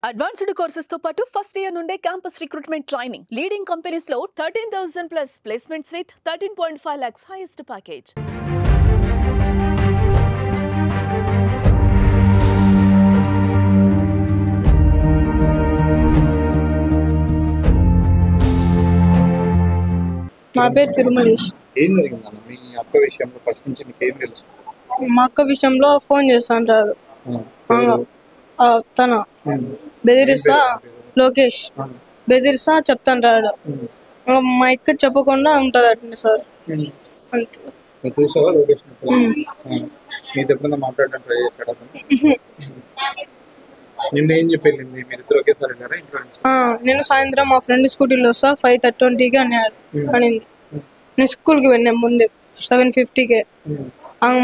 Advanced courses తో పాటు first year నుండే campus recruitment training leading companies లో 13,000 plus placements with 13.5 lakhs highest package. నా పేరు తిరుమలేష్. ఏం జరిగిందన్న మీ అక్క విషయంలో? ఫస్ట్ నుంచి నీకేం తెలుసు? మా అక్క విషయంలో ఫోన్ చేస్తాంటాడు. తన బెదిరిస్తా, లోకేష్ బెదిరిస్తా చెప్తాంటాడు. మా అక్క చెప్పకుండా ఉంటుంది అటండి సార్. అంతే. నువ్వు చూసావా లోకేష్? నీతో ఎప్పుడన్నా మాట్లాడడం ట్రై చేశాడు? నిన్న ఏం చెప్పి వెళ్ళింది? మీరు ఇద్దరు ఒకేసారి వెళ్ళారా ఇంట్లో నుంచి? నేను సాయంత్రం మా ఫ్రెండ్ స్కూటీలో వస్తా 5:30కి అనింది. నేను స్కూల్కి వెళ్ళాను ముందే 7:50కే.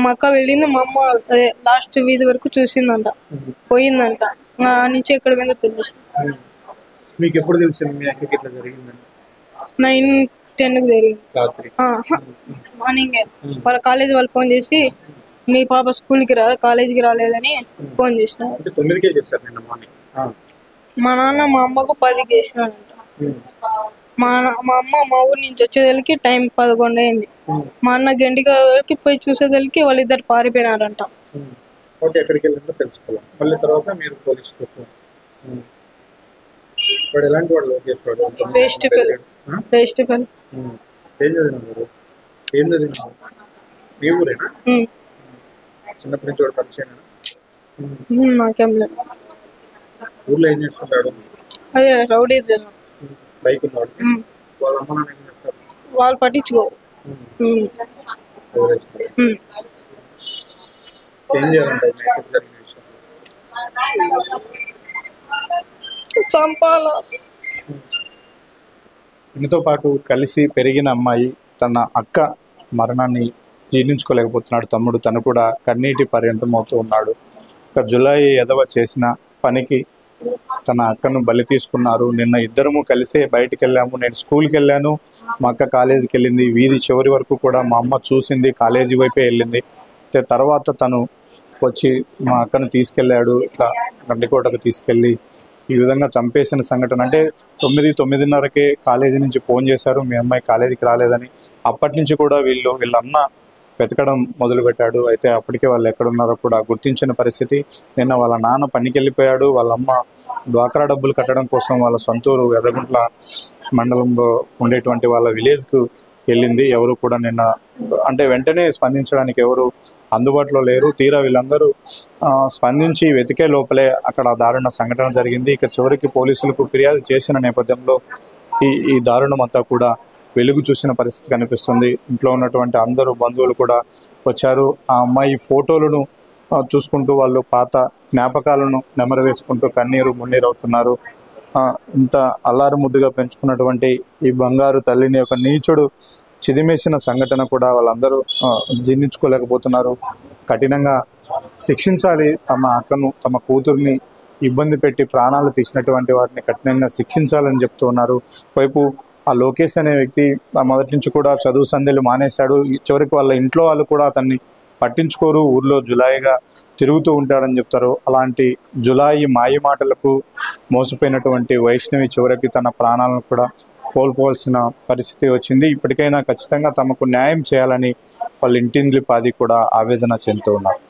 మా అక్క వెళ్ళింది. మా అమ్మ అదే లాస్ట్ వీధి వరకు చూసిందంట, పోయిందంట. నుంచి ఎక్కడ పోయిందో తెలుసు. మీకు ఎప్పుడు తెలిసింది మీ అక్కకి ఇట్లా జరిగిందని? 9:10కి జరిగింది రాత్రి మార్నింగే. వాళ్ళ కాలేజీ వాళ్ళు ఫోన్ చేసి మీ పాప స్కూల్కి కాలేజీకి రాలేదని ఫోన్ చేసినారు. 9కే చేశారు నిన్న మార్నింగ్. మా నాన్న మా అమ్మకు 10కి చేసినాడంట. మా అమ్మ మా ఊరి నుంచి వచ్చేదానికి టైం 11 అయింది. మా అన్న గంటికి పోయి చూసేదానికి వాళ్ళిద్దరు పారిపోయినారంట. ఎక్కడికి వెళ్ళిందో తెలుసుకోవాలి. మళ్ళీ తర్వాత మీరు పోలీసు వాడు ఎలాంటి వాడు? వేస్ట్ ఫెల్. ఏం చదివినారు? ఏం చదివినారు? మీ ఊరేనా? చిన్నప్పటి నుంచి వాడు పరిచయం? నాకేం లేదు. ఊర్లో ఏం చేస్తుంటాడు? అదే రౌడీ జనం. బైక్ ఉన్నాడు. వాళ్ళ అమ్మ నాన్న ఏం చేస్తారు? వాళ్ళు పట్టించుకోరు. ఏం చేయాలంటారు జరిగిన విషయం? చంపాలా. ఈయనతో పాటు కలిసి పెరిగిన అమ్మాయి తన అక్క మరణాన్ని జీర్ణించుకోలేకపోతున్నాడు తమ్ముడు. తను కూడా కన్నీటి పర్యంతమవుతూ ఉన్నాడు. ఒక జులై ఎదవ చేసిన పనికి తన అక్కను బలి తీసుకున్నారు. నిన్న ఇద్దరము కలిసే బయటికి వెళ్ళాము. నేను స్కూల్కి వెళ్ళాను, మా అక్క కాలేజీకి వెళ్ళింది. వీధి చివరి వరకు కూడా మా అమ్మ చూసింది, కాలేజీ వైపే వెళ్ళింది. తర్వాత తను వచ్చి మా అక్కను తీసుకెళ్ళాడు, ఇట్లా గండికోటకు తీసుకెళ్ళి ఈ విధంగా చంపేసిన సంఘటన. అంటే 9:30కే కాలేజీ నుంచి ఫోన్ చేశారు, మీ అమ్మాయి కాలేజీకి రాలేదని. అప్పటి నుంచి కూడా వీళ్ళ అన్న వెతకడం మొదలుపెట్టాడు. అయితే అప్పటికే వాళ్ళు ఎక్కడున్నారో కూడా గుర్తించిన పరిస్థితి. నిన్న వాళ్ళ నాన్న పనికి వెళ్ళిపోయాడు. వాళ్ళ అమ్మ డ్వాక్రా డబ్బులు కట్టడం కోసం వాళ్ళ సొంతూరు ఎర్రగుంట్ల మండలంలో ఉండేటువంటి వాళ్ళ విలేజ్కు వెళ్ళింది. ఎవరు కూడా నిన్న అంటే వెంటనే స్పందించడానికి ఎవరు అందుబాటులో లేరు. తీరా వీళ్ళందరూ స్పందించి వెతికే లోపలే అక్కడ దారుణ సంఘటన జరిగింది. ఇక చివరికి పోలీసులకు ఫిర్యాదు చేసిన నేపథ్యంలో ఈ దారుణం అంతా కూడా వెలుగు చూసిన పరిస్థితి కనిపిస్తుంది. ఇంట్లో ఉన్నటువంటి అందరూ బంధువులు కూడా వచ్చారు. ఆ అమ్మాయి ఫోటోలను చూసుకుంటూ వాళ్ళు పాత జ్ఞాపకాలను నెమరు వేసుకుంటూ కన్నీరు మున్నీరు అవుతున్నారు. ఇంత అల్లారు ముద్దుగా పెంచుకున్నటువంటి ఈ బంగారు తల్లిని ఒక నీచుడు చిదిమేసిన సంఘటన కూడా వాళ్ళందరూ జీర్ణించుకోలేకపోతున్నారు. కఠినంగా శిక్షించాలి. తమ అక్కను, తమ కూతుర్ని ఇబ్బంది పెట్టి ప్రాణాలు తీసినటువంటి వారిని కఠినంగా శిక్షించాలని చెప్తూ ఉన్నారు. వైపు ఆ లోకేష్ అనే వ్యక్తి మొదటి నుంచి కూడా చదువు సంధ్యలు మానేశాడు. చివరికి వాళ్ళ ఇంట్లో వాళ్ళు కూడా అతన్ని పట్టించుకోరు. ఊర్లో జులాయిగా తిరుగుతూ ఉంటాడని చెప్తారు. అలాంటి జులాయి మాయ మాటలకు మోసపోయినటువంటి వైష్ణవి చివరికి తన ప్రాణాలను కూడా కోల్పోవాల్సిన పరిస్థితి వచ్చింది. ఇప్పటికైనా ఖచ్చితంగా తమకు న్యాయం చేయాలని వాళ్ళ ఇంటింద్లిపాది కూడా ఆవేదన చెందుతూ ఉన్నారు.